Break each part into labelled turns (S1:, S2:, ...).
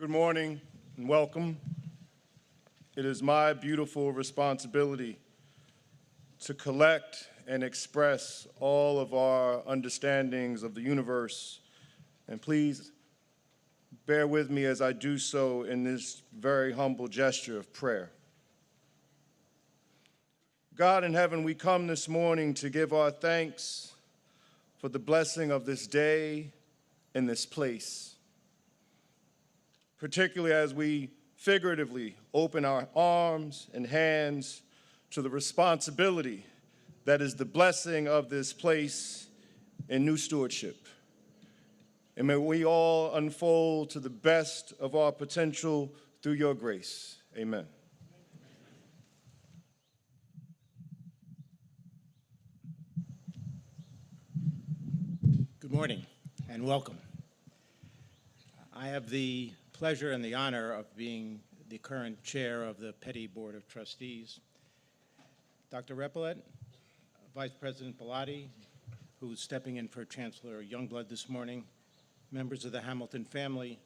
S1: Good morning and welcome. It is my beautiful responsibility to collect and express all of our understandings of the universe. And please bear with me as I do so in this very humble gesture of prayer. God in heaven, we come this morning to give our thanks for the blessing of this day and this place, particularly as we figuratively open our arms and hands to the responsibility that is the blessing of this place in new stewardship. And may we all unfold to the best of our potential through your grace. Amen.
S2: Good morning and welcome. I have the pleasure and the honor of being the current chair of the Petty Board of Trustees. Dr. Repollet, Vice President Bellotti, who's stepping in for Chancellor Youngblood this morning, members of the Hamilton family,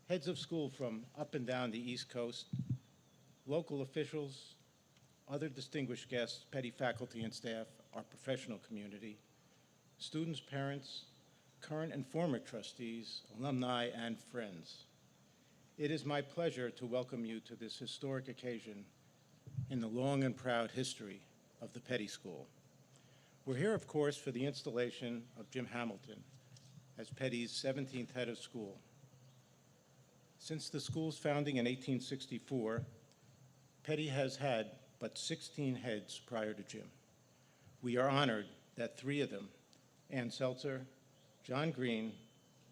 S2: heads of school from up and down the East Coast, local officials, other distinguished guests, Petty faculty and staff, our professional community, students, parents, current and former trustees, alumni, and friends. It is my pleasure to welcome you to this historic occasion in the long and proud history of the Petty School. We're here, of course, for the installation of Jim Hamilton as Petty's 17th head of school. Since the school's founding in 1864, Petty has had but 16 heads prior to Jim. We are honored that 3 of them, Ann Seltzer, John Green,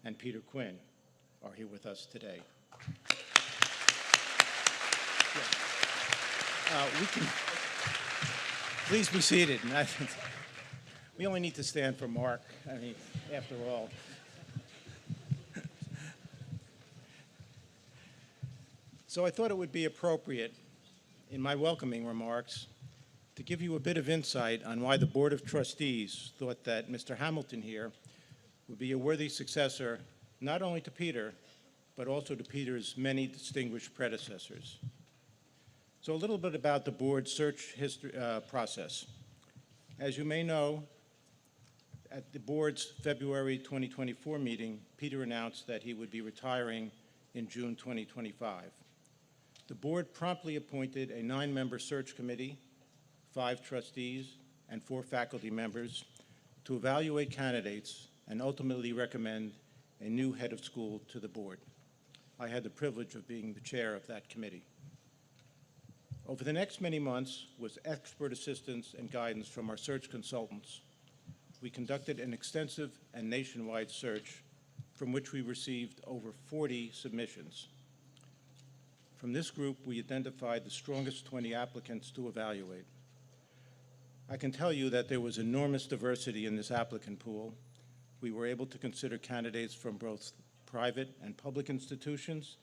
S2: and Peter Quinn, are here with us today. Please be seated. We only need to stand for Mark, after all. So I thought it would be appropriate in my welcoming remarks to give you a bit of insight on why the Board of Trustees thought that Mr. Hamilton here would be a worthy successor not only to Peter, but also to Peter's many distinguished predecessors. So a little bit about the board's search process. As you may know, at the board's February 2024 meeting, Peter announced that he would be retiring in June 2025. The board promptly appointed a 9-member search committee, 5 trustees, and 4 faculty members to evaluate candidates and ultimately recommend a new head of school to the board. I had the privilege of being the chair of that committee. Over the next many months, with expert assistance and guidance from our search consultants, we conducted an extensive and nationwide search from which we received over 40 submissions. From this group, we identified the strongest 20 applicants to evaluate. I can tell you that there was enormous diversity in this applicant pool. We were able to consider candidates from both private and public institutions,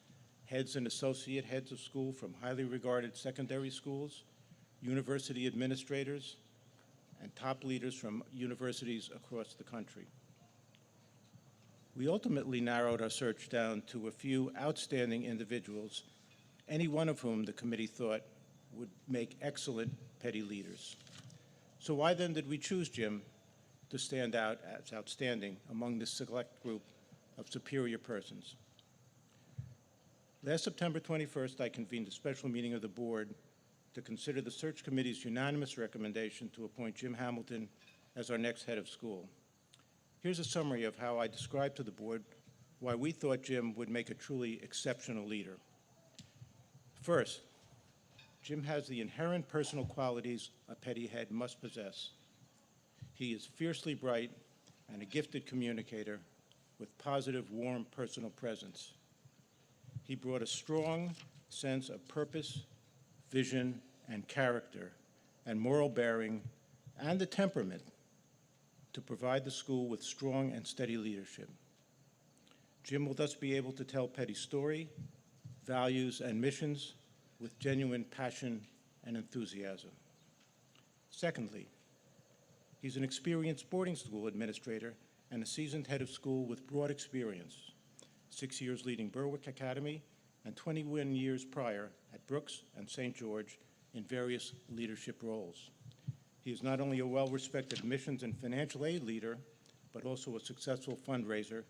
S2: heads and associate heads of school from highly regarded secondary schools, university administrators, and top leaders from universities across the country. We ultimately narrowed our search down to a few outstanding individuals, any one of whom the committee thought would make excellent Petty leaders. So why then did we choose Jim to stand out as outstanding among this select group of superior persons? Last September 21st, I convened a special meeting of the board to consider the search committee's unanimous recommendation to appoint Jim Hamilton as our next head of school. Here's a summary of how I described to the board why we thought Jim would make a truly exceptional leader. First, Jim has the inherent personal qualities a Petty head must possess. He is fiercely bright and a gifted communicator with positive, warm personal presence. He brought a strong sense of purpose, vision, and character, and moral bearing, and the temperament to provide the school with strong and steady leadership. Jim will thus be able to tell Petty's story, values, and missions with genuine passion and enthusiasm. Secondly, he's an experienced boarding school administrator and a seasoned head of school with broad experience, 6 years leading Berwick Academy and 21 years prior at Brooks and St. George in various leadership roles. He is not only a well-respected admissions and financial aid leader, but also a successful fundraiser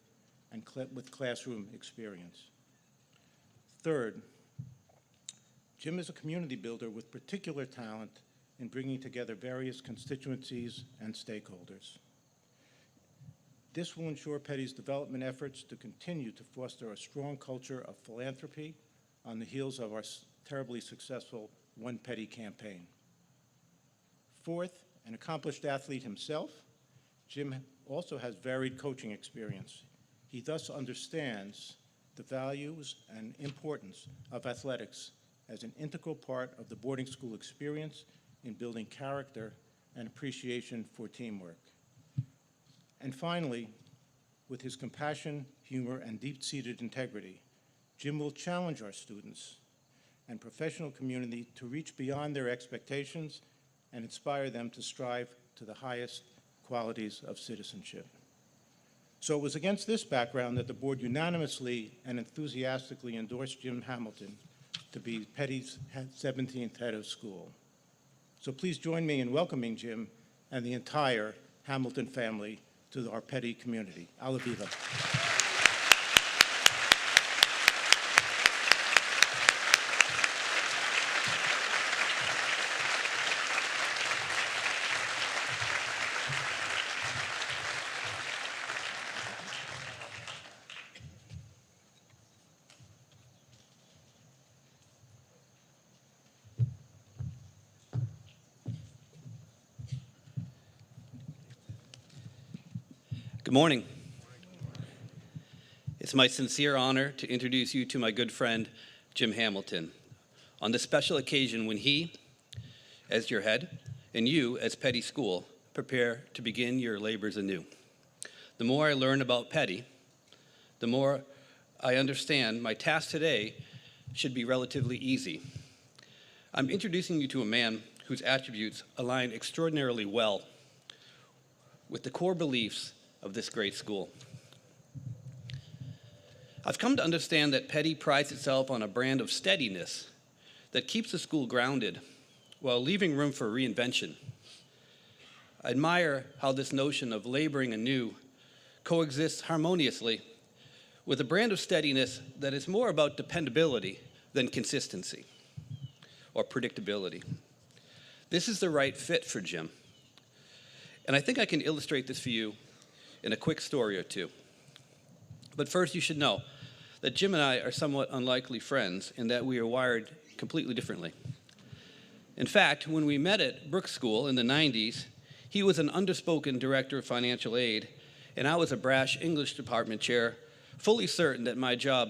S2: and with classroom experience. Third, Jim is a community builder with particular talent in bringing together various constituencies and stakeholders. This will ensure Petty's development efforts to continue to foster a strong culture of philanthropy on the heels of our terribly successful One Petty campaign. Fourth, an accomplished athlete himself, Jim also has varied coaching experience. He thus understands the values and importance of athletics as an integral part of the boarding school experience in building character and appreciation for teamwork. And finally, with his compassion, humor, and deep-seated integrity, Jim will challenge our students and professional community to reach beyond their expectations and inspire them to strive to the highest qualities of citizenship. So it was against this background that the board unanimously and enthusiastically endorsed Jim Hamilton to be Petty's 17th head of school. So please join me in welcoming Jim and the entire Hamilton family to our Petty community. Alla viva.
S3: Good morning. It's my sincere honor to introduce you to my good friend, Jim Hamilton, on this special occasion when he, as your head, and you, as Petty School, prepare to begin your labors anew. The more I learn about Petty, the more I understand my task today should be relatively easy. I'm introducing you to a man whose attributes align extraordinarily well with the core beliefs of this great school. I've come to understand that Petty prides itself on a brand of steadiness that keeps the school grounded while leaving room for reinvention. I admire how this notion of laboring anew coexists harmoniously with a brand of steadiness that is more about dependability than consistency or predictability. This is the right fit for Jim. And I think I can illustrate this for you in a quick story or two. But first, you should know that Jim and I are somewhat unlikely friends in that we are wired completely differently. In fact, when we met at Brooks School in the 90s, he was an underspoken director of financial aid, and I was a brash English department chair, fully certain that my job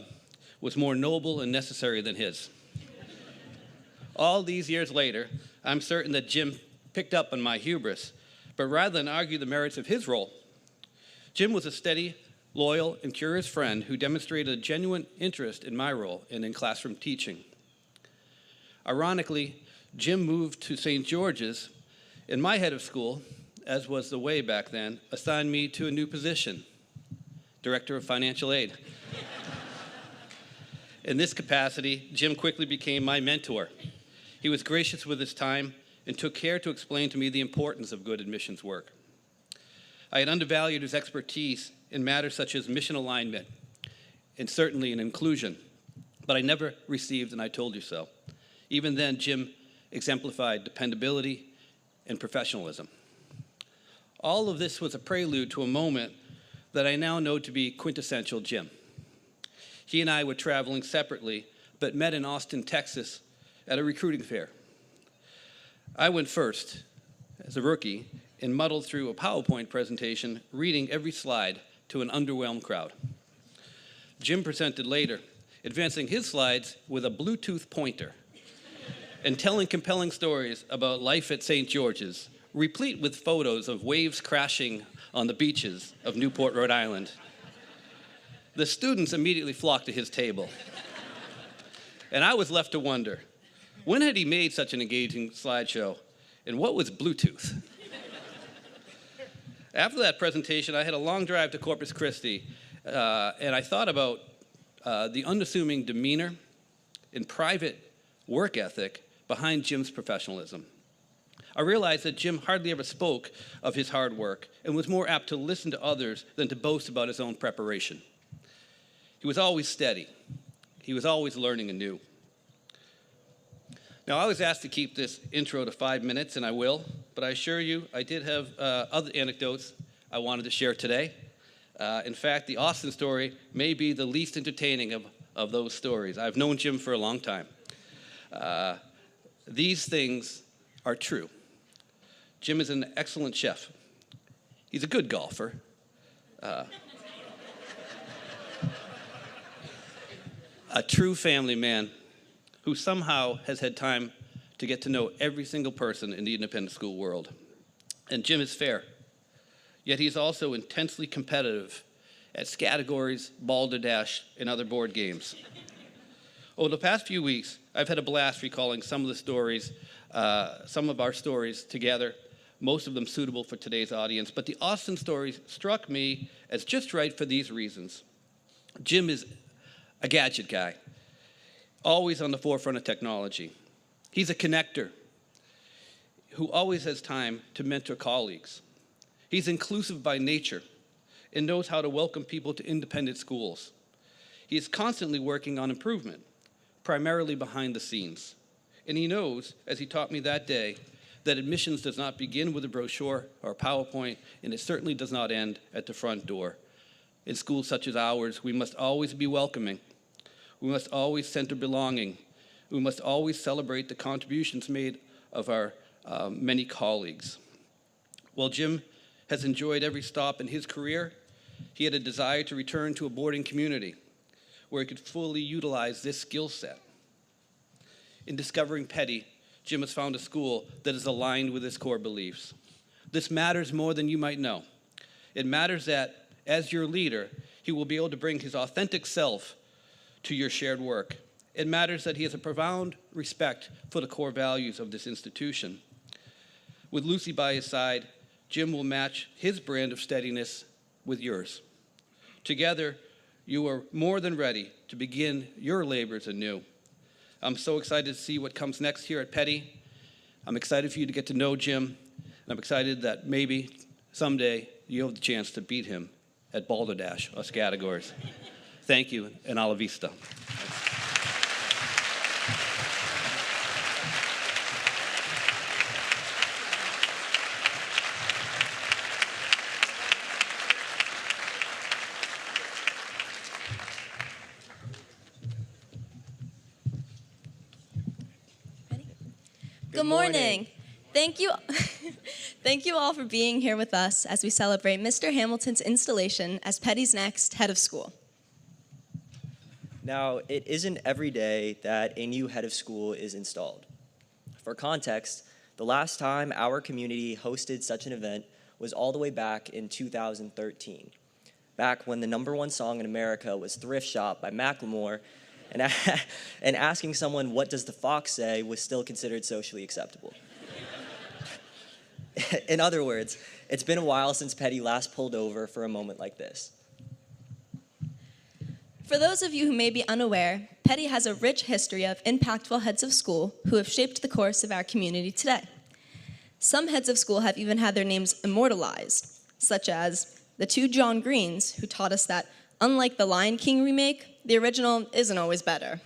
S3: was more noble and necessary than his. All these years later, I'm certain that Jim picked up on my hubris, but rather than argue the merits of his role, Jim was a steady, loyal, and curious friend who demonstrated a genuine interest in my role and in classroom teaching. Ironically, Jim moved to St. George's, and my head of school, as was the way back then, assigned me to a new position, Director of Financial Aid. In this capacity, Jim quickly became my mentor. He was gracious with his time and took care to explain to me the importance of good admissions work. I had undervalued his expertise in matters such as mission alignment and certainly in inclusion, but I never received an "I told you so." Even then, Jim exemplified dependability and professionalism. All of this was a prelude to a moment that I now know to be quintessential Jim. He and I were traveling separately, but met in Austin, Texas, at a recruiting fair. I went first, as a rookie, and muddled through a PowerPoint presentation, reading every slide to an underwhelmed crowd. Jim presented later, advancing his slides with a Bluetooth pointer and telling compelling stories about life at St. George's, replete with photos of waves crashing on the beaches of Newport, Rhode Island. The students immediately flocked to his table. And I was left to wonder, when had he made such an engaging slideshow, and what was Bluetooth? After that presentation, I had a long drive to Corpus Christi, and I thought about the unassuming demeanor and private work ethic behind Jim's professionalism. I realized that Jim hardly ever spoke of his hard work and was more apt to listen to others than to boast about his own preparation. He was always steady. He was always learning anew. Now, I was asked to keep this intro to 5 minutes, and I will, but I assure you I did have other anecdotes I wanted to share today. In fact, the Austin story may be the least entertaining of those stories. I've known Jim for a long time. These things are true. Jim is an excellent chef. He's a good golfer. A true family man who somehow has had time to get to know every single person in the independent school world. And Jim is fair, yet he's also intensely competitive at categories, balderdash, and other board games. Over the past few weeks, I've had a blast recalling some of the stories, some of our stories together, most of them suitable for today's audience, but the Austin story struck me as just right for these reasons. Jim is a gadget guy, always on the forefront of technology. He's a connector who always has time to mentor colleagues. He's inclusive by nature and knows how to welcome people to independent schools. He is constantly working on improvement, primarily behind the scenes. And he knows, as he taught me that day, that admissions does not begin with a brochure or a PowerPoint, and it certainly does not end at the front door. In schools such as ours, we must always be welcoming. We must always center belonging. We must always celebrate the contributions made of our many colleagues. While Jim has enjoyed every stop in his career, he had a desire to return to a boarding community where he could fully utilize this skill set. In discovering Petty, Jim has found a school that is aligned with his core beliefs. This matters more than you might know. It matters that, as your leader, he will be able to bring his authentic self to your shared work. It matters that he has a profound respect for the core values of this institution. With Lucy by his side, Jim will match his brand of steadiness with yours. Together, you are more than ready to begin your labors anew. I'm so excited to see what comes next here at Petty. I'm excited for you to get to know Jim, and I'm excited that maybe someday you'll have the chance to beat him at balderdash or categories. Thank you, and alla vista.
S4: Good morning. Thank you. Thank you all for being here with us as we celebrate Mr. Hamilton's installation as Petty's next head of school.
S5: Now, it isn't every day that a new head of school is installed. For context, the last time our community hosted such an event was all the way back in 2013, back when the #1 song in America was Thrift Shop by Macklemore, and asking someone, what does the fox say, was still considered socially acceptable. In other words, it's been a while since Petty last pulled over for a moment like this.
S4: For those of you who may be unaware, Petty has a rich history of impactful heads of school who have shaped the course of our community today. Some heads of school have even had their names immortalized, such as the 2 John Greens, who taught us that, unlike the Lion King remake, the original isn't always better.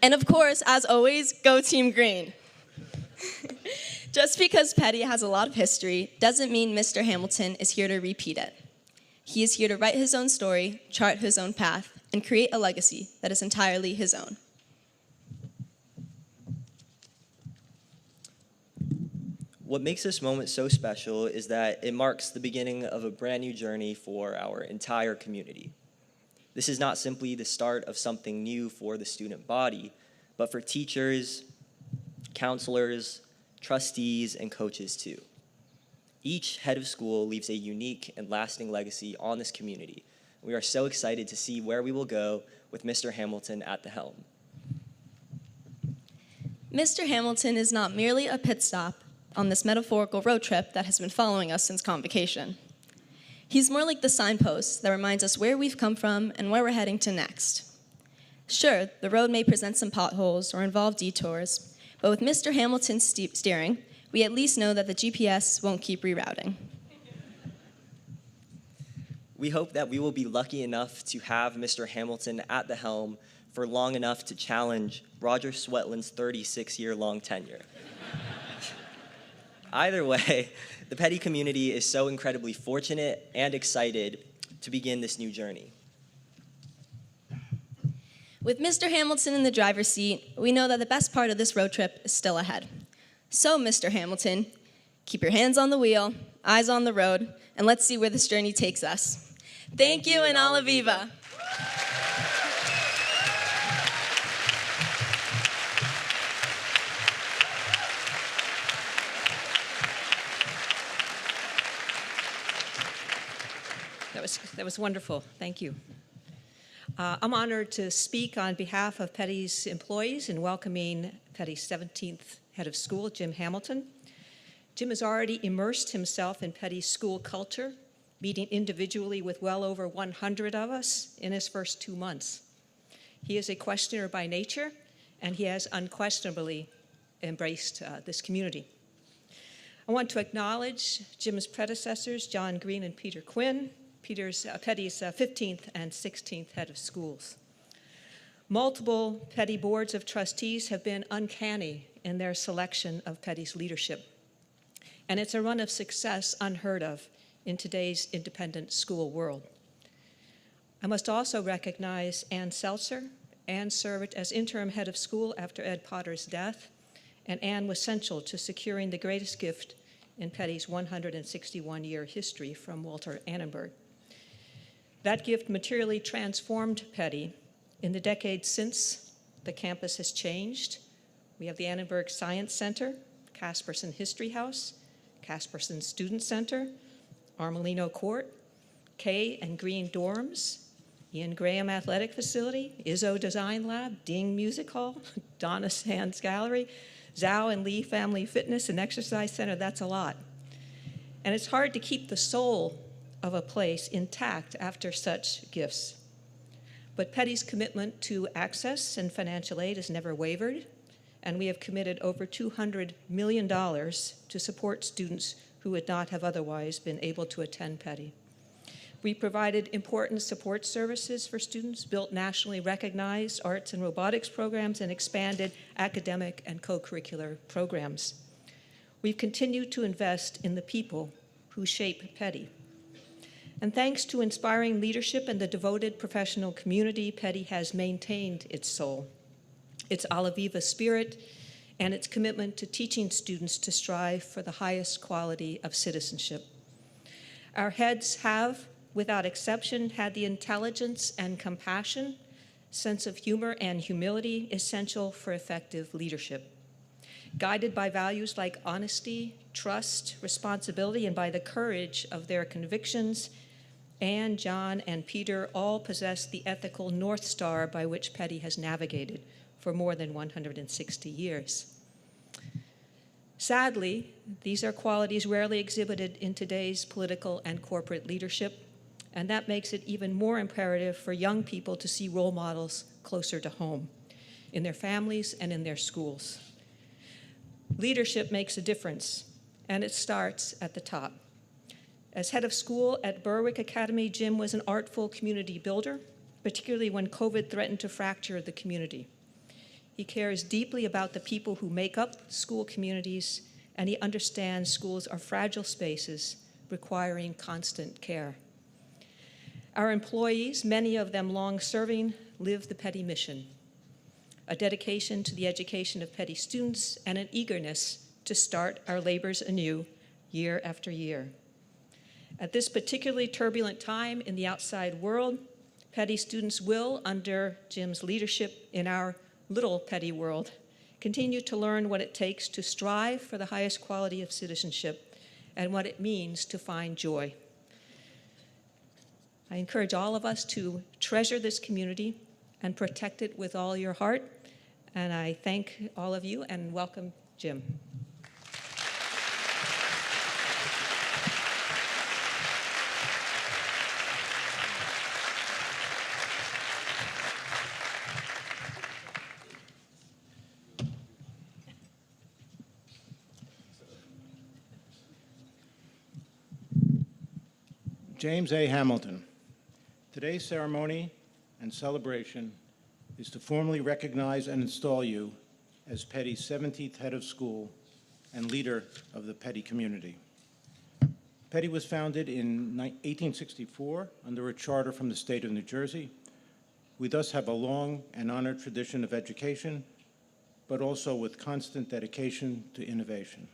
S4: And of course, as always, go Team Green. Just because Petty has a lot of history doesn't mean Mr. Hamilton is here to repeat it. He is here to write his own story, chart his own path, and create a legacy that is entirely his own.
S5: What makes this moment so special is that it marks the beginning of a brand new journey for our entire community. This is not simply the start of something new for the student body, but for teachers, counselors, trustees, and coaches too. Each head of school leaves a unique and lasting legacy on this community. We are so excited to see where we will go with Mr. Hamilton at the helm.
S4: Mr. Hamilton is not merely a pit stop on this metaphorical road trip that has been following us since convocation. He's more like the signpost that reminds us where we've come from and where we're heading to next. Sure, the road may present some potholes or involve detours, but with Mr. Hamilton's steering, we at least know that the GPS won't keep rerouting.
S5: We hope that we will be lucky enough to have Mr. Hamilton at the helm for long enough to challenge Roger Swetland's 36-year-long tenure. Either way, the Petty community is so incredibly fortunate and excited to begin this new journey.
S4: With Mr. Hamilton in the driver's seat, we know that the best part of this road trip is still ahead. So, Mr. Hamilton, keep your hands on the wheel, eyes on the road, and let's see where this journey takes us. Thank you, and alla viva.
S6: That was wonderful. Thank you. I'm honored to speak on behalf of Petty's employees in welcoming Petty's 17th head of school, Jim Hamilton. Jim has already immersed himself in Petty's school culture, meeting individually with well over 100 of us in his first 2 months. He is a questioner by nature, and he has unquestionably embraced this community. I want to acknowledge Jim's predecessors, John Green and Peter Quinn, Petty's 15th and 16th head of schools. Multiple Petty boards of trustees have been uncanny in their selection of Petty's leadership. And it's a run of success unheard of in today's independent school world. I must also recognize Ann Seltzer. Ann served as interim head of school after Ed Potter's death, and Ann was central to securing the greatest gift in Petty's 161-year history from Walter Annenberg. That gift materially transformed Petty. In the decades since, the campus has changed. We have the Annenberg Science Center, Casperson History House, Casperson Student Center, Armelino Court, Kay and Green Dorms, Ian Graham Athletic Facility, Izzo Design Lab, Ding Music Hall, Donna Sands Gallery, Zhao and Lee Family Fitness and Exercise Center. That's a lot. And it's hard to keep the soul of a place intact after such gifts. But Petty's commitment to access and financial aid has never wavered, and we have committed over $200 million to support students who would not have otherwise been able to attend Petty. We provided important support services for students, built nationally recognized arts and robotics programs, and expanded academic and co-curricular programs. We've continued to invest in the people who shape Petty. And thanks to inspiring leadership and the devoted professional community, Petty has maintained its soul, its alla viva spirit, and its commitment to teaching students to strive for the highest quality of citizenship. Our heads have, without exception, had the intelligence and compassion, sense of humor and humility essential for effective leadership. Guided by values like honesty, trust, responsibility, and by the courage of their convictions, Anne, John, and Peter all possess the ethical North Star by which Petty has navigated for more than 160 years. Sadly, these are qualities rarely exhibited in today's political and corporate leadership, and that makes it even more imperative for young people to see role models closer to home, in their families and in their schools. Leadership makes a difference, and it starts at the top. As head of school at Berwick Academy, Jim was an artful community builder, particularly when COVID threatened to fracture the community. He cares deeply about the people who make up school communities, and he understands schools are fragile spaces requiring constant care. Our employees, many of them long-serving, live the Petty mission, a dedication to the education of Petty students and an eagerness to start our labors anew year after year. At this particularly turbulent time in the outside world, Petty students will, under Jim's leadership in our little Petty world, continue to learn what it takes to strive for the highest quality of citizenship and what it means to find joy. I encourage all of us to treasure this community and protect it with all your heart. And I thank all of you and welcome Jim.
S2: James A. Hamilton. Today's ceremony and celebration is to formally recognize and install you as Petty's 17th head of school and leader of the Petty community. Petty was founded in 1864 under a charter from the state of New Jersey. We thus have a long and honored tradition of education, but also with constant dedication to innovation.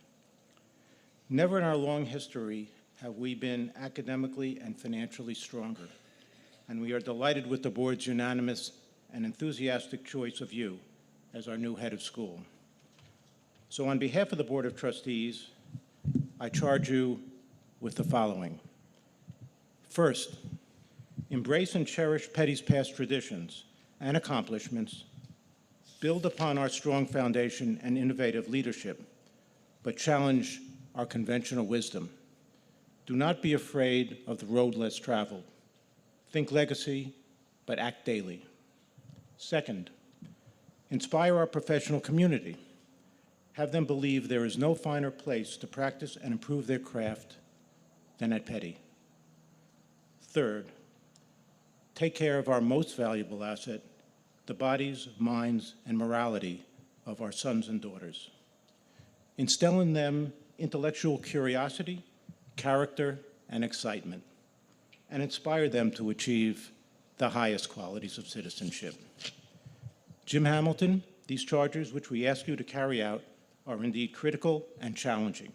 S2: Never in our long history have we been academically and financially stronger, and we are delighted with the board's unanimous and enthusiastic choice of you as our new head of school. So on behalf of the Board of Trustees, I charge you with the following. First, embrace and cherish Petty's past traditions and accomplishments, build upon our strong foundation and innovative leadership, but challenge our conventional wisdom. Do not be afraid of the road less traveled. Think legacy, but act daily. Second, inspire our professional community. Have them believe there is no finer place to practice and improve their craft than at Petty. Third, take care of our most valuable asset, the bodies, minds, and morality of our sons and daughters. Instill in them intellectual curiosity, character, and excitement, and inspire them to achieve the highest qualities of citizenship. Jim Hamilton, these charges which we ask you to carry out are indeed critical and challenging,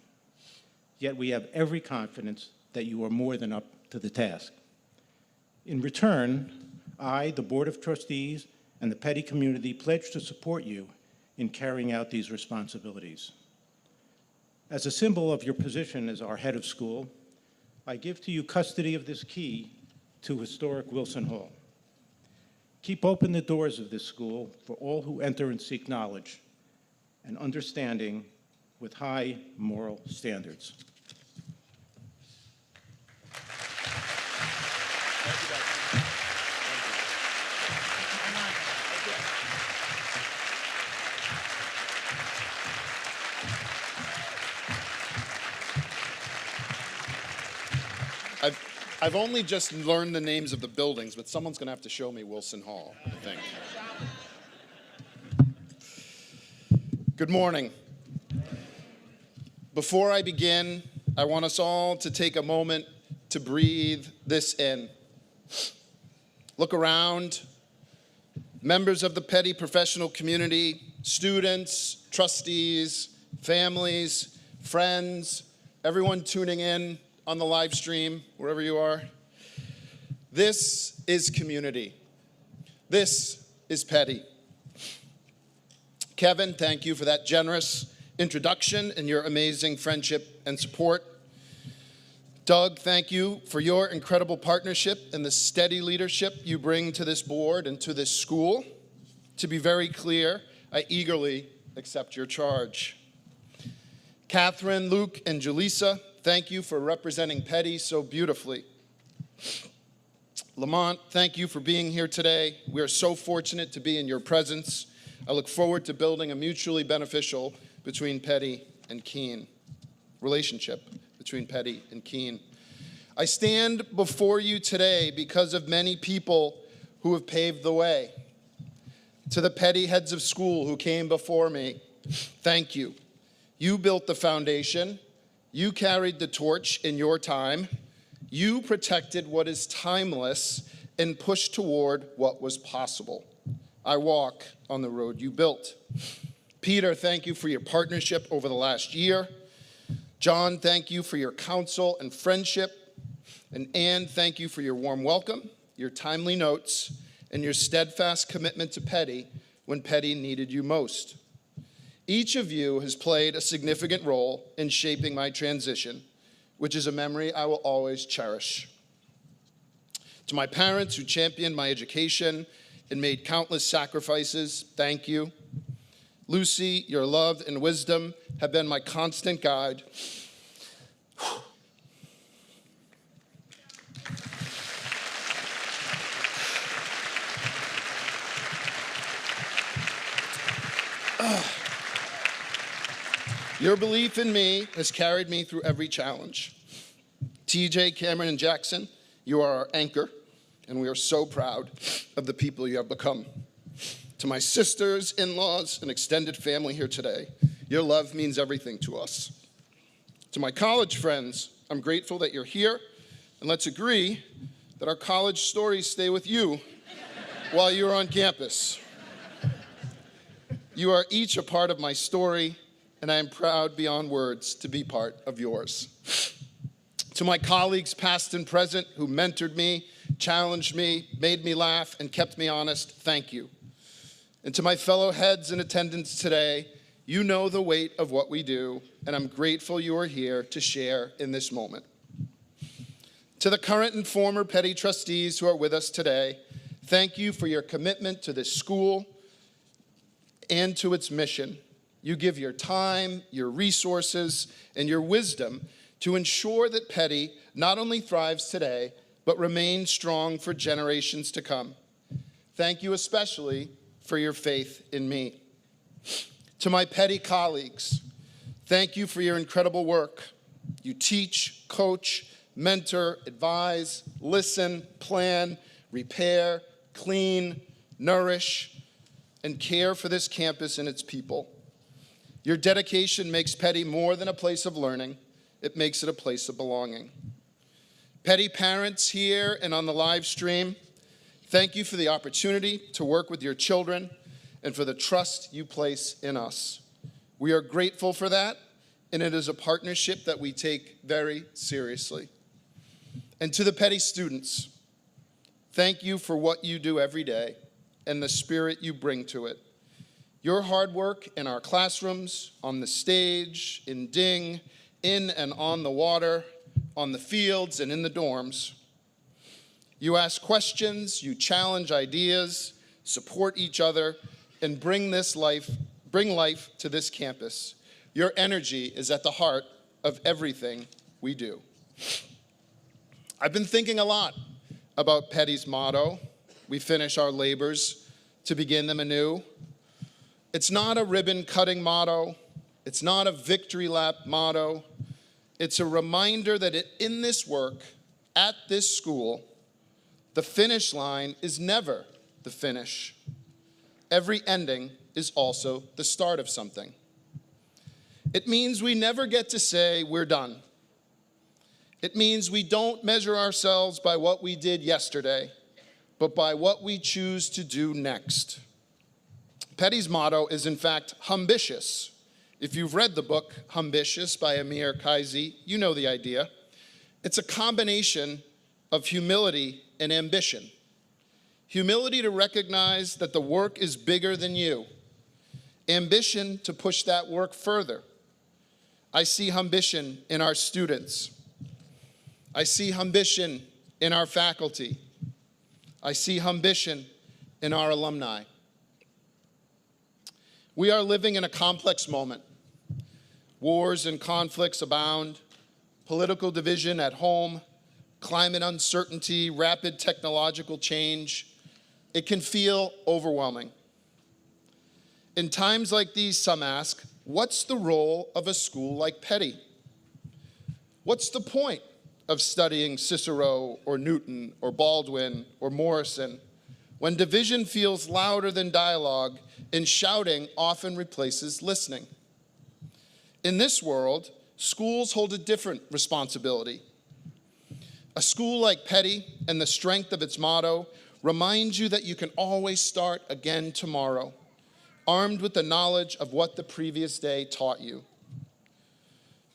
S2: yet we have every confidence that you are more than up to the task. In return, I, the Board of Trustees, and the Petty community pledge to support you in carrying out these responsibilities. As a symbol of your position as our head of school, I give to you custody of this key to historic Wilson Hall. Keep open the doors of this school for all who enter and seek knowledge and understanding with high moral standards.
S7: I've only just learned the names of the buildings, but someone's going to have to show me Wilson Hall, I think. Good morning. Before I begin, I want us all to take a moment to breathe this in. Look around. Members of the Petty professional community, students, trustees, families, friends, everyone tuning in on the live stream, wherever you are. This is community. This is Petty. Kevin, thank you for that generous introduction and your amazing friendship and support. Doug, thank you for your incredible partnership and the steady leadership you bring to this board and to this school. To be very clear, I eagerly accept your charge. Catherine, Luke, and Julissa, thank you for representing Petty so beautifully. Lamont, thank you for being here today. We are so fortunate to be in your presence. I look forward to building a mutually beneficial between Petty and Keene, relationship between Petty and Keene. I stand before you today because of many people who have paved the way. To the Petty heads of school who came before me, thank you. You built the foundation. You carried the torch in your time. You protected what is timeless and pushed toward what was possible. I walk on the road you built. Peter, thank you for your partnership over the last year. John, thank you for your counsel and friendship. And Anne, thank you for your warm welcome, your timely notes, and your steadfast commitment to Petty when Petty needed you most. Each of you has played a significant role in shaping my transition, which is a memory I will always cherish. To my parents who championed my education and made countless sacrifices, thank you. Lucy, your love and wisdom have been my constant guide. Your belief in me has carried me through every challenge. TJ, Cameron, and Jackson, You are our anchor, and we are so proud of the people you have become. To my sisters, in-laws, and extended family here today, your love means everything to us. To my college friends, I'm grateful that you're here, and let's agree that our college stories stay with you while you're on campus. You are each a part of my story, and I am proud beyond words to be part of yours. To my colleagues, past and present, who mentored me, challenged me, made me laugh, and kept me honest, thank you. And to my fellow heads in attendance today, you know the weight of what we do, and I'm grateful you are here to share in this moment. To the current and former Petty trustees who are with us today, thank you for your commitment to this school and to its mission. You give your time, your resources, and your wisdom to ensure that Petty not only thrives today, but remains strong for generations to come. Thank you especially for your faith in me. To my Petty colleagues, thank you for your incredible work. You teach, coach, mentor, advise, listen, plan, repair, clean, nourish, and care for this campus and its people. Your dedication makes Petty more than a place of learning. It makes it a place of belonging. Petty parents here and on the live stream, thank you for the opportunity to work with your children and for the trust you place in us. We are grateful for that, and it is a partnership that we take very seriously. And to the Petty students, thank you for what you do every day and the spirit you bring to it. Your hard work in our classrooms, on the stage, in Ding, in and on the water, on the fields and in the dorms. You ask questions, you challenge ideas, support each other, and bring life to this campus. Your energy is at the heart of everything we do. I've been thinking a lot about Petty's motto, we finish our labors to begin them anew. It's not a ribbon-cutting motto. It's not a victory lap motto. It's a reminder that in this work, at this school, the finish line is never the finish. Every ending is also the start of something. It means we never get to say we're done. It means we don't measure ourselves by what we did yesterday, but by what we choose to do next. Petty's motto is, in fact, Humbitious. If you've read the book Humbitious by Amir Kaisi, you know the idea. It's a combination of humility and ambition. Humility to recognize that the work is bigger than you. Ambition to push that work further. I see ambition in our students. I see ambition in our faculty. I see ambition in our alumni. We are living in a complex moment. Wars and conflicts abound, political division at home, climate uncertainty, rapid technological change. It can feel overwhelming. In times like these, some ask, what's the role of a school like Petty? What's the point of studying Cicero or Newton or Baldwin or Morrison when division feels louder than dialogue and shouting often replaces listening? In this world, schools hold a different responsibility. A school like Petty and the strength of its motto reminds you that you can always start again tomorrow, armed with the knowledge of what the previous day taught you.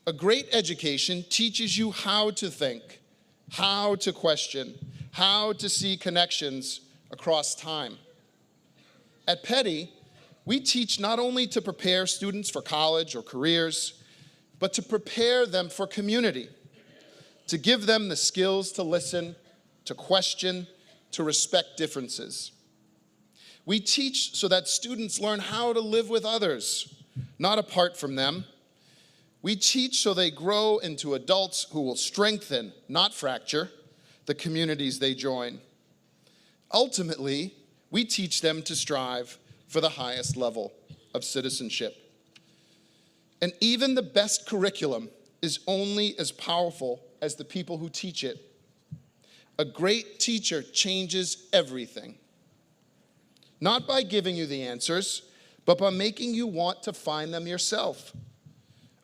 S7: A great education teaches you how to think, how to question, how to see connections across time. At Petty, we teach not only to prepare students for college or careers, but to prepare them for community, to give them the skills to listen, to question, to respect differences. We teach so that students learn how to live with others, not apart from them. We teach so they grow into adults who will strengthen, not fracture, the communities they join. Ultimately, we teach them to strive for the highest level of citizenship. And even the best curriculum is only as powerful as the people who teach it. A great teacher changes everything. Not by giving you the answers, but by making you want to find them yourself.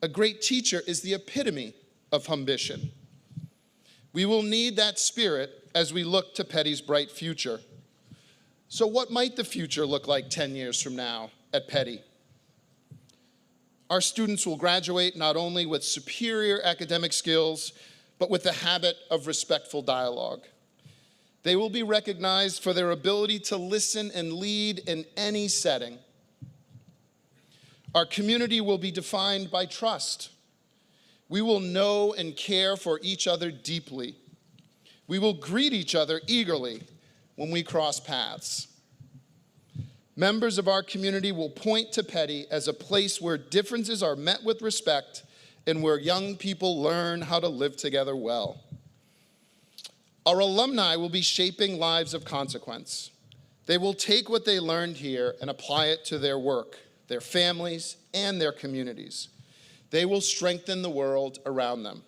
S7: A great teacher is the epitome of ambition. We will need that spirit as we look to Petty's bright future. So what might the future look like 10 years from now at Petty? Our students will graduate not only with superior academic skills, but with the habit of respectful dialogue. They will be recognized for their ability to listen and lead in any setting. Our community will be defined by trust. We will know and care for each other deeply. We will greet each other eagerly when we cross paths. Members of our community will point to Petty as a place where differences are met with respect and where young people learn how to live together well. Our alumni will be shaping lives of consequence. They will take what they learned here and apply it to their work, their families, and their communities. They will strengthen the world around them.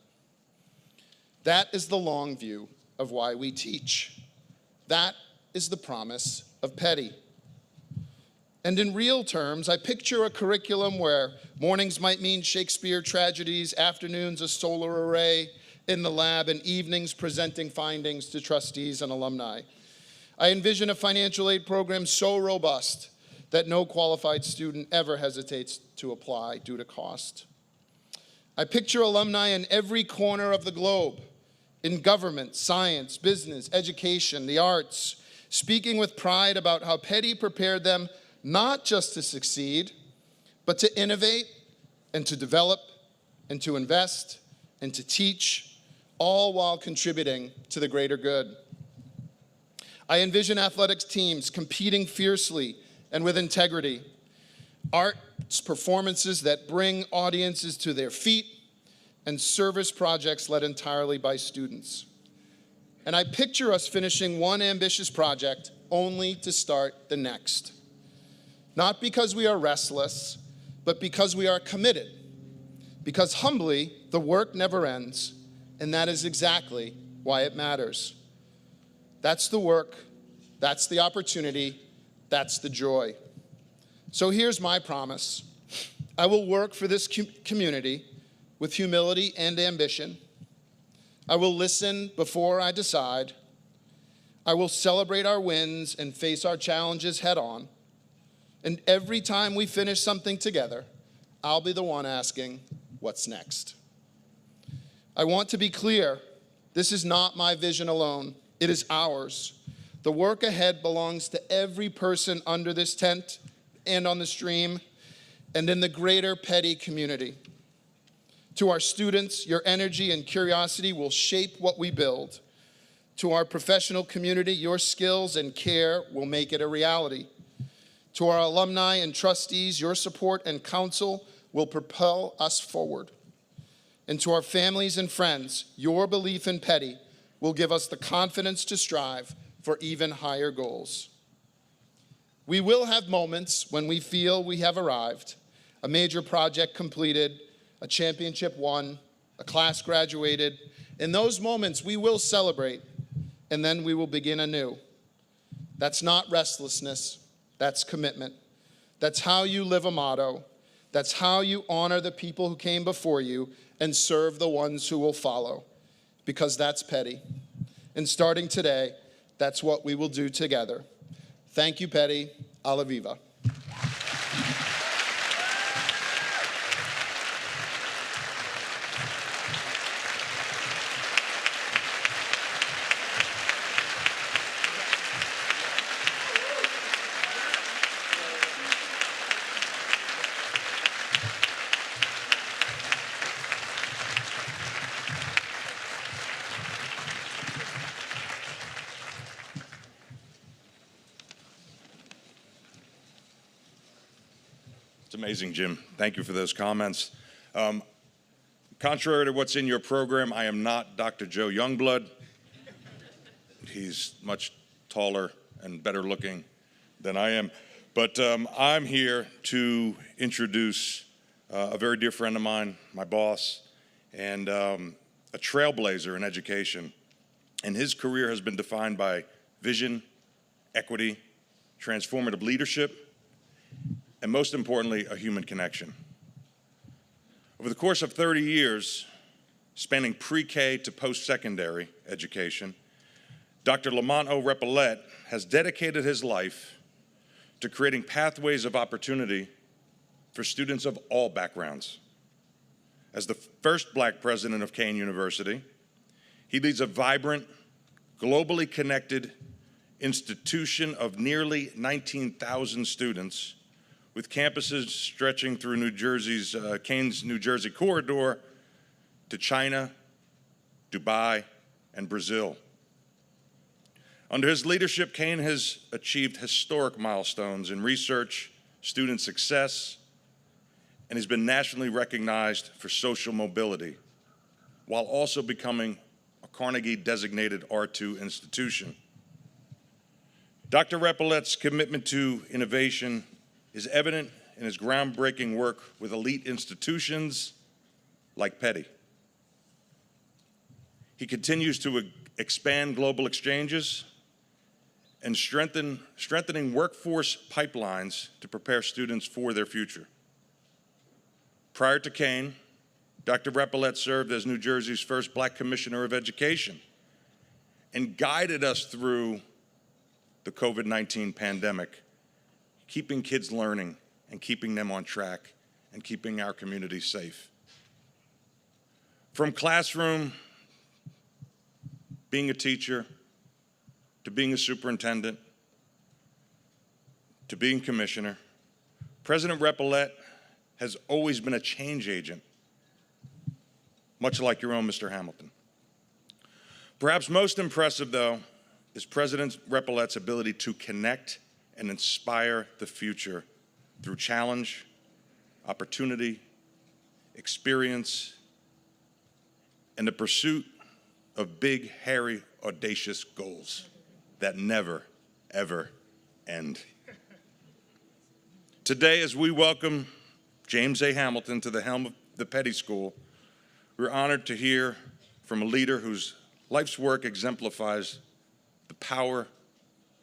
S7: That is the long view of why we teach. That is the promise of Petty. And in real terms, I picture a curriculum where mornings might mean Shakespeare tragedies, afternoons a solar array in the lab, and evenings presenting findings to trustees and alumni. I envision a financial aid program so robust that no qualified student ever hesitates to apply due to cost. I picture alumni in every corner of the globe, in government, science, business, education, the arts, speaking with pride about how Petty prepared them not just to succeed, but to innovate and to develop and to invest and to teach, all while contributing to the greater good. I envision athletics teams competing fiercely and with integrity, arts performances that bring audiences to their feet, and service projects led entirely by students. And I picture us finishing one ambitious project only to start the next. Not because we are restless, but because we are committed. Because humbly, the work never ends, and that is exactly why it matters. That's the work, that's the opportunity, that's the joy. So here's my promise. I will work for this community with humility and ambition. I will listen before I decide. I will celebrate our wins and face our challenges head on. And every time we finish something together, I'll be the one asking, what's next? I want to be clear, this is not my vision alone. It is ours. The work ahead belongs to every person under this tent and on the stream and in the greater Petty community. To our students, your energy and curiosity will shape what we build. To our professional community, your skills and care will make it a reality. To our alumni and trustees, your support and counsel will propel us forward. And to our families and friends, your belief in Petty will give us the confidence to strive for even higher goals. We will have moments when we feel we have arrived, a major project completed, a championship won, a class graduated. In those moments, we will celebrate, and then we will begin anew. That's not restlessness, that's commitment. That's how you live a motto. That's how you honor the people who came before you and serve the ones who will follow, because that's Petty. And starting today, that's what we will do together. Thank you, Petty. Alla viva.
S8: It's amazing, Jim. Thank you for those comments. Contrary to what's in your program, I am not Dr. Joe Youngblood. He's much taller and better looking than I am. But I'm here to introduce a very dear friend of mine, my boss, and a trailblazer in education. and his career has been defined by vision, equity, transformative leadership, and most importantly, a human connection. Over the course of 30 years, spanning pre-K to post-secondary education, Dr. Lamont O. Repillette has dedicated his life to creating pathways of opportunity for students of all backgrounds. As the first Black president of Kean University, he leads a vibrant, globally connected institution of nearly 19,000 students with campuses stretching through New Jersey's, Kean's New Jersey corridor to China, Dubai, and Brazil. Under his leadership, Kean has achieved historic milestones in research, student success, and has been nationally recognized for social mobility, while also becoming a Carnegie-designated R2 institution. Dr. Repillette's commitment to innovation is evident in his groundbreaking work with elite institutions like Petty. He continues to expand global exchanges and strengthening workforce pipelines to prepare students for their future. Prior to Kean, Dr. Repillette served as New Jersey's first Black Commissioner of Education and guided us through the COVID-19 pandemic, keeping kids learning and keeping them on track and keeping our community safe. From classroom, being a teacher, to being a superintendent, to being commissioner, President Repillette has always been a change agent, much like your own Mr. Hamilton. Perhaps most impressive, though, is President Repillette's ability to connect and inspire the future through challenge, opportunity, experience, and the pursuit of big, hairy, audacious goals that never, ever end. Today, as we welcome James A. Hamilton to the helm of the Petty School, we're honored to hear from a leader whose life's work exemplifies the power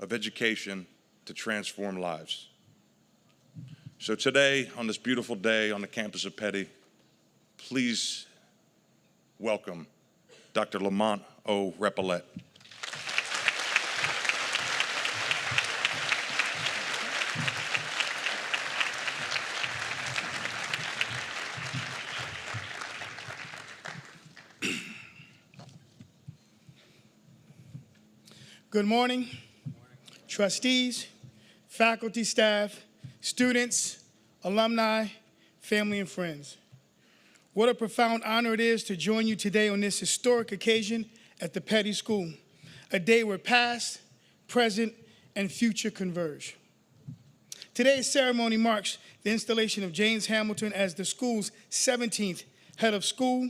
S8: of education to transform lives. So today, on this beautiful day on the campus of Petty, please welcome Dr. Lamont O. Repillette.
S9: Good morning, trustees, faculty, staff, students, alumni, family, and friends. What a profound honor it is to join you today on this historic occasion at the Petty School, a day where past, present, and future converge. Today's ceremony marks the installation of James Hamilton as the school's 17th head of school,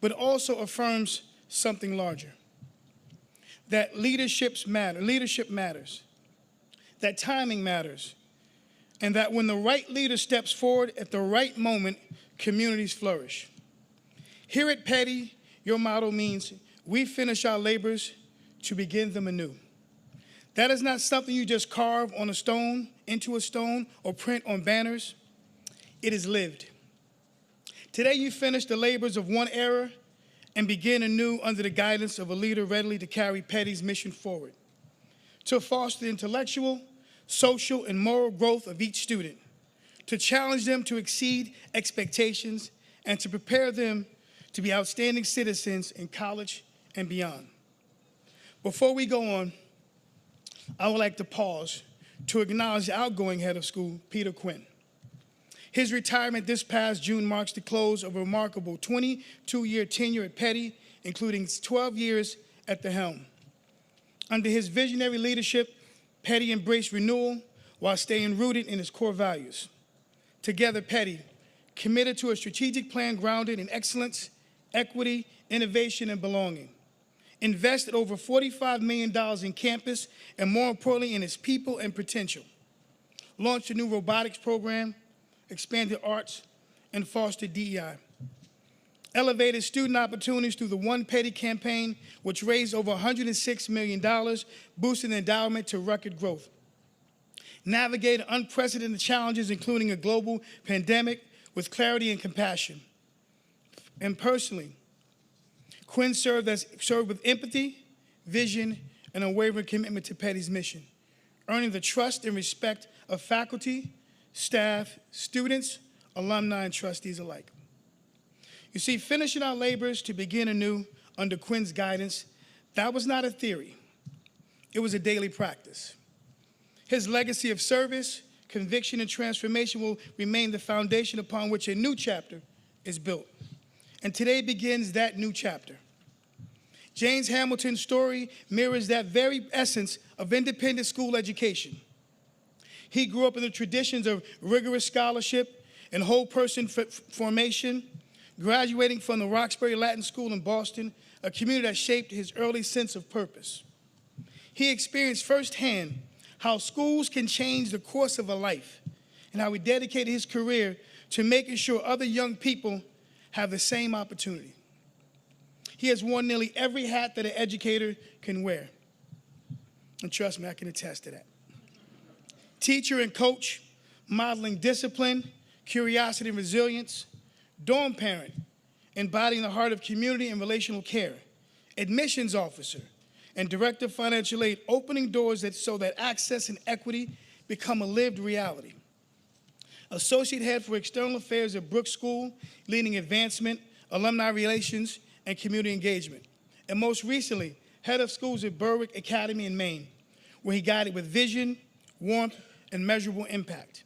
S9: but also affirms something larger. That leadership matters, that timing matters, and that when the right leader steps forward at the right moment, communities flourish. Here at Petty, your motto means we finish our labors to begin them anew. That is not something you just carve on a stone, into a stone, or print on banners. It is lived. Today you finish the labors of one era and begin anew under the guidance of a leader ready to carry Petty's mission forward, to foster the intellectual, social, and moral growth of each student, to challenge them to exceed expectations, and to prepare them to be outstanding citizens in college and beyond. Before we go on, I would like to pause to acknowledge the outgoing head of school, Peter Quinn. His retirement this past June marks the close of a remarkable 22-year tenure at Petty, including 12 years at the helm. Under his visionary leadership, Petty embraced renewal while staying rooted in his core values. Together, Petty, committed to a strategic plan grounded in excellence, equity, innovation, and belonging, invested over $45 million in campus and, more importantly, in its people and potential, launched a new robotics program, expanded arts, and fostered DEI. elevated student opportunities through the One Petty campaign, which raised over $106 million, boosting endowment to record growth. Navigated unprecedented challenges, including a global pandemic, with clarity and compassion. And personally, Quinn served with empathy, vision, and unwavering commitment to Petty's mission, earning the trust and respect of faculty, staff, students, alumni, and trustees alike. You see, finishing our labors to begin anew under Quinn's guidance, that was not a theory. It was a daily practice. His legacy of service, conviction, and transformation will remain the foundation upon which a new chapter is built. And today begins that new chapter. James Hamilton's story mirrors that very essence of independent school education. He grew up in the traditions of rigorous scholarship and whole person formation, graduating from the Roxbury Latin School in Boston, a community that shaped his early sense of purpose. He experienced firsthand how schools can change the course of a life and how he dedicated his career to making sure other young people have the same opportunity. He has worn nearly every hat that an educator can wear. And trust me, I can attest to that. Teacher and coach, modeling discipline, curiosity, and resilience. Dorm parent, embodying the heart of community and relational care. Admissions officer and director of financial aid, opening doors so that access and equity become a lived reality. Associate head for external affairs at Brooks School, leading advancement, alumni relations, and community engagement. And most recently, head of schools at Berwick Academy in Maine, where he guided with vision, warmth, and measurable impact.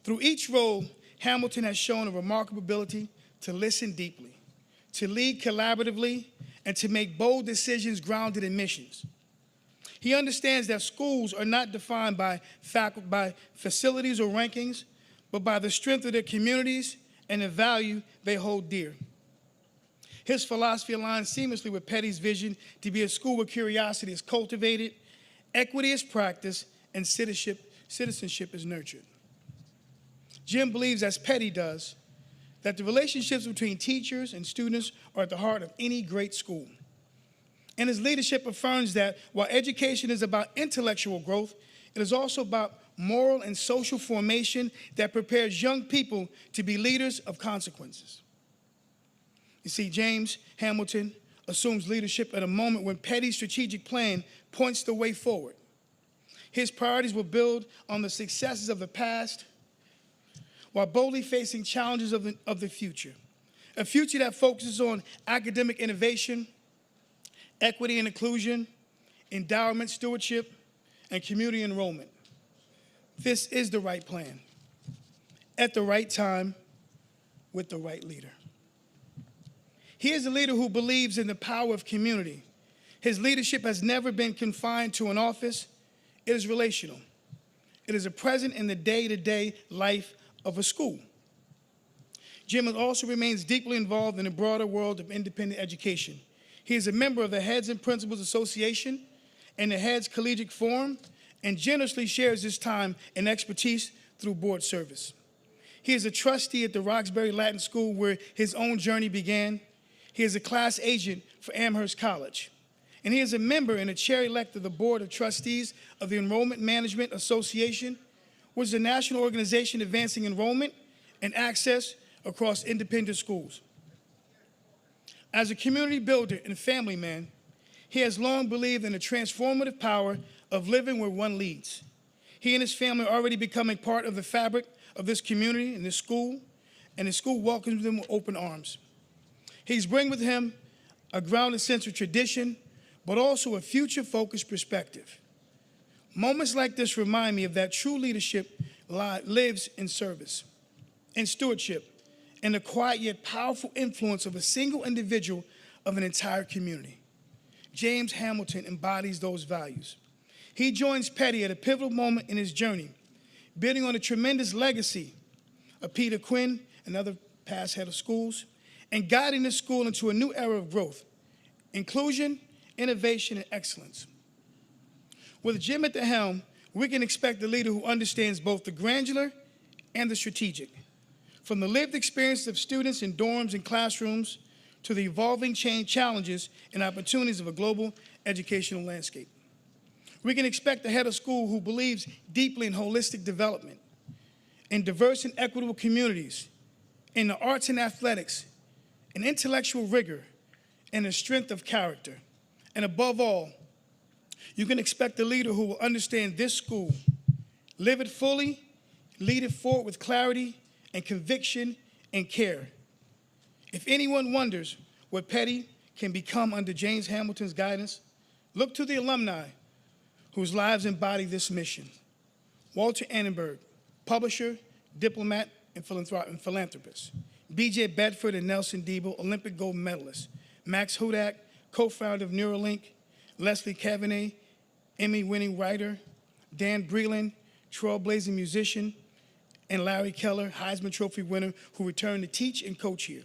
S9: Through each role, Hamilton has shown a remarkable ability to listen deeply, to lead collaboratively, and to make bold decisions grounded in missions. He understands that schools are not defined by facilities or rankings, but by the strength of their communities and the value they hold dear. His philosophy aligns seamlessly with Petty's vision to be a school where curiosity is cultivated, equity is practiced, and citizenship is nurtured. Jim believes, as Petty does, that the relationships between teachers and students are at the heart of any great school. And his leadership affirms that while education is about intellectual growth, it is also about moral and social formation that prepares young people to be leaders of consequences. You see, James Hamilton assumes leadership at a moment when Petty's strategic plan points the way forward. His priorities will build on the successes of the past while boldly facing challenges of the future. A future that focuses on academic innovation, equity and inclusion, endowment stewardship, and community enrollment. This is the right plan, at the right time, with the right leader. He is a leader who believes in the power of community. His leadership has never been confined to an office. It is relational. It is present in the day-to-day life of a school. Jim also remains deeply involved in the broader world of independent education. He is a member of the Heads and Principals Association and the Heads Collegiate Forum, and generously shares his time and expertise through board service. He is a trustee at the Roxbury Latin School, where his own journey began. He is a class agent for Amherst College. And he is a member and a chair-elect of the Board of Trustees of the Enrollment Management Association, which is a national organization advancing enrollment and access across independent schools. As a community builder and family man, he has long believed in the transformative power of living where one leads. He and his family are already becoming part of the fabric of this community and this school, and the school welcomes them with open arms. He's bringing with him a grounded sense of tradition, but also a future-focused perspective. Moments like this remind me of that true leadership lives in service, in stewardship, and the quiet yet powerful influence of a single individual of an entire community. James Hamilton embodies those values. He joins Petty at a pivotal moment in his journey, building on a tremendous legacy of Peter Quinn, another past head of schools, and guiding the school into a new era of growth, inclusion, innovation, and excellence. With Jim at the helm, we can expect a leader who understands both the granular and the strategic. From the lived experience of students in dorms and classrooms to the evolving challenges and opportunities of a global educational landscape. We can expect a head of school who believes deeply in holistic development, in diverse and equitable communities, in the arts and athletics, in intellectual rigor, and the strength of character. And above all, you can expect a leader who will understand this school, live it fully, lead it forward with clarity and conviction and care. If anyone wonders what Petty can become under James Hamilton's guidance, look to the alumni whose lives embody this mission. Walter Annenberg, publisher, diplomat, and philanthropist. B.J. Bedford and Nelson Diebel, Olympic gold medalists. Max Hudak, co-founder of Neuralink. Leslie Cavanagh, Emmy-winning writer. Dan Breland, trailblazing musician. And Larry Keller, Heisman Trophy winner, who returned to teach and coach here.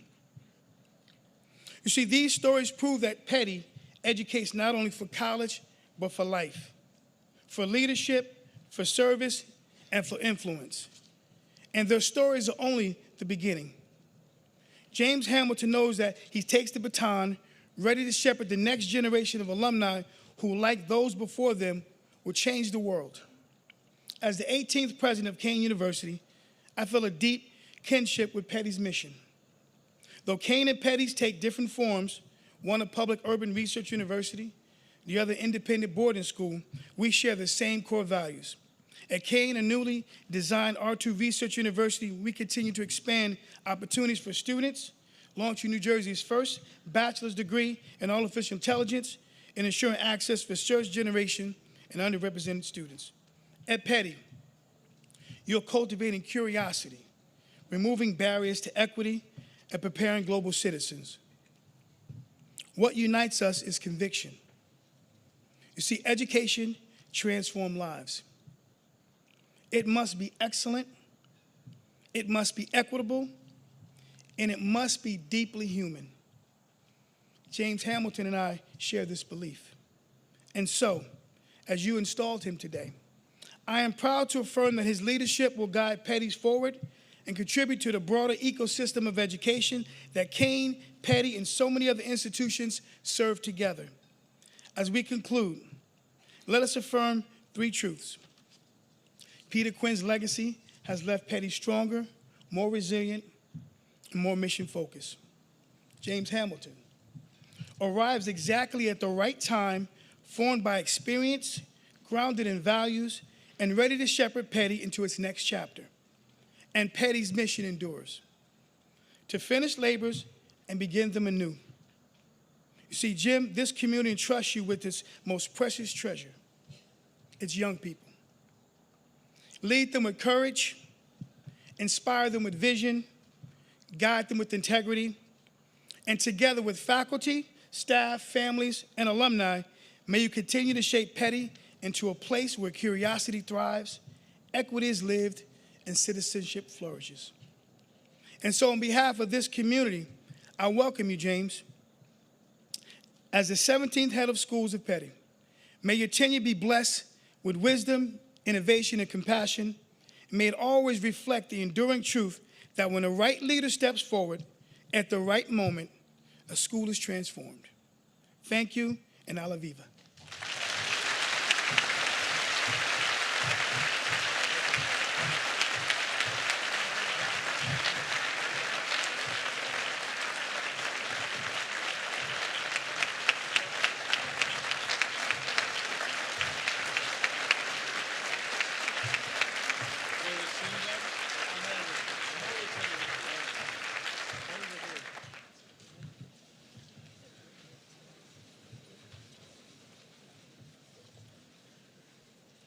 S9: You see, these stories prove that Petty educates not only for college, but for life, for leadership, for service, and for influence. And their stories are only the beginning. James Hamilton knows that he takes the baton, ready to shepherd the next generation of alumni who, like those before them, will change the world. As the 18th president of Kean University, I feel a deep kinship with Petty's mission. Though Kean and Petty's take different forms, one a public urban research university, the other independent boarding school, we share the same core values. At Kean, a newly designed R2 Research University, we continue to expand opportunities for students, launching New Jersey's first bachelor's degree in artificial intelligence, and ensuring access for first generation and underrepresented students. At Petty, you're cultivating curiosity, removing barriers to equity, and preparing global citizens. What unites us is conviction. You see, education transforms lives. It must be excellent, it must be equitable, and it must be deeply human. James Hamilton and I share this belief. And so, as you installed him today, I am proud to affirm that his leadership will guide Petty's forward and contribute to the broader ecosystem of education that Kean, Petty, and so many other institutions serve together. As we conclude, let us affirm three truths. Peter Quinn's legacy has left Petty stronger, more resilient, and more mission-focused. James Hamilton arrives exactly at the right time, formed by experience, grounded in values, and ready to shepherd Petty into its next chapter. And Petty's mission endures, to finish labors and begin them anew. You see, Jim, this community entrusts you with its most precious treasure, its young people. Lead them with courage, inspire them with vision, guide them with integrity, and together with faculty, staff, families, and alumni, may you continue to shape Petty into a place where curiosity thrives, equity is lived, and citizenship flourishes. And so on behalf of this community, I welcome you, James. As the 17th head of schools of Petty, may your tenure be blessed with wisdom, innovation, and compassion. And may it always reflect the enduring truth that when the right leader steps forward at the right moment, a school is transformed. Thank you, and a la viva.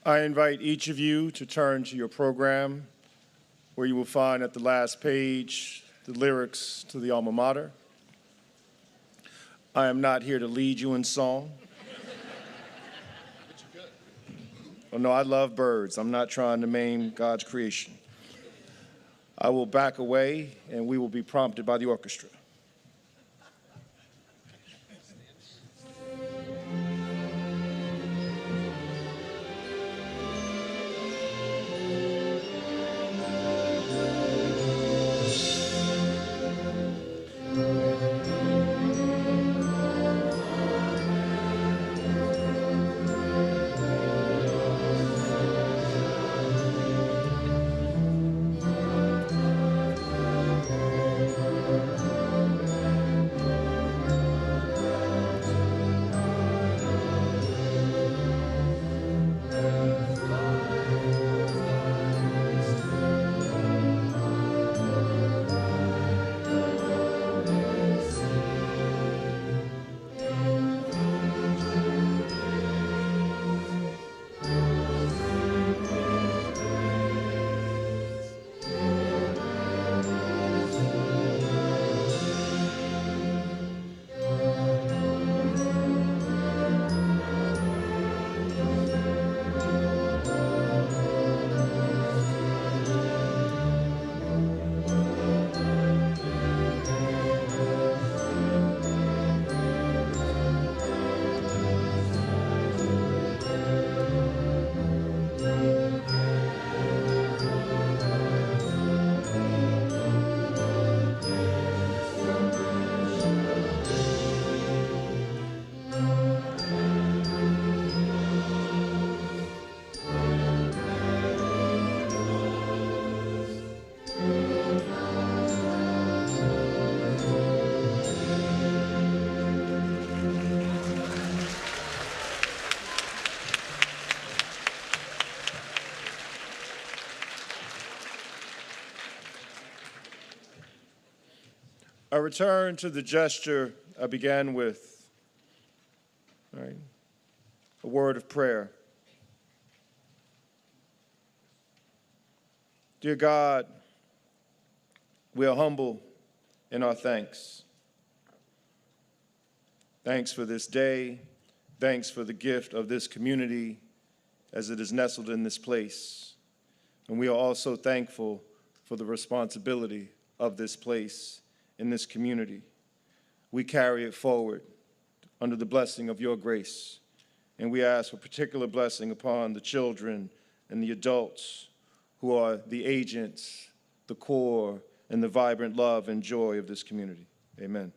S1: I invite each of you to turn to your program, where you will find at the last page the lyrics to the alma mater. I am not here to lead you in song. Oh, no, I love birds. I'm not trying to maim God's creation. I will back away, and we will be prompted by the orchestra. I return to the gesture I began with, right? A word of prayer. Dear God, we are humble in our thanks. Thanks for this day. Thanks for the gift of this community as it is nestled in this place. And we are also thankful for the responsibility of this place in this community. We carry it forward under the blessing of your grace. And we ask for particular blessing upon the children and the adults who are the agents, the core, and the vibrant love and joy of this community. Amen.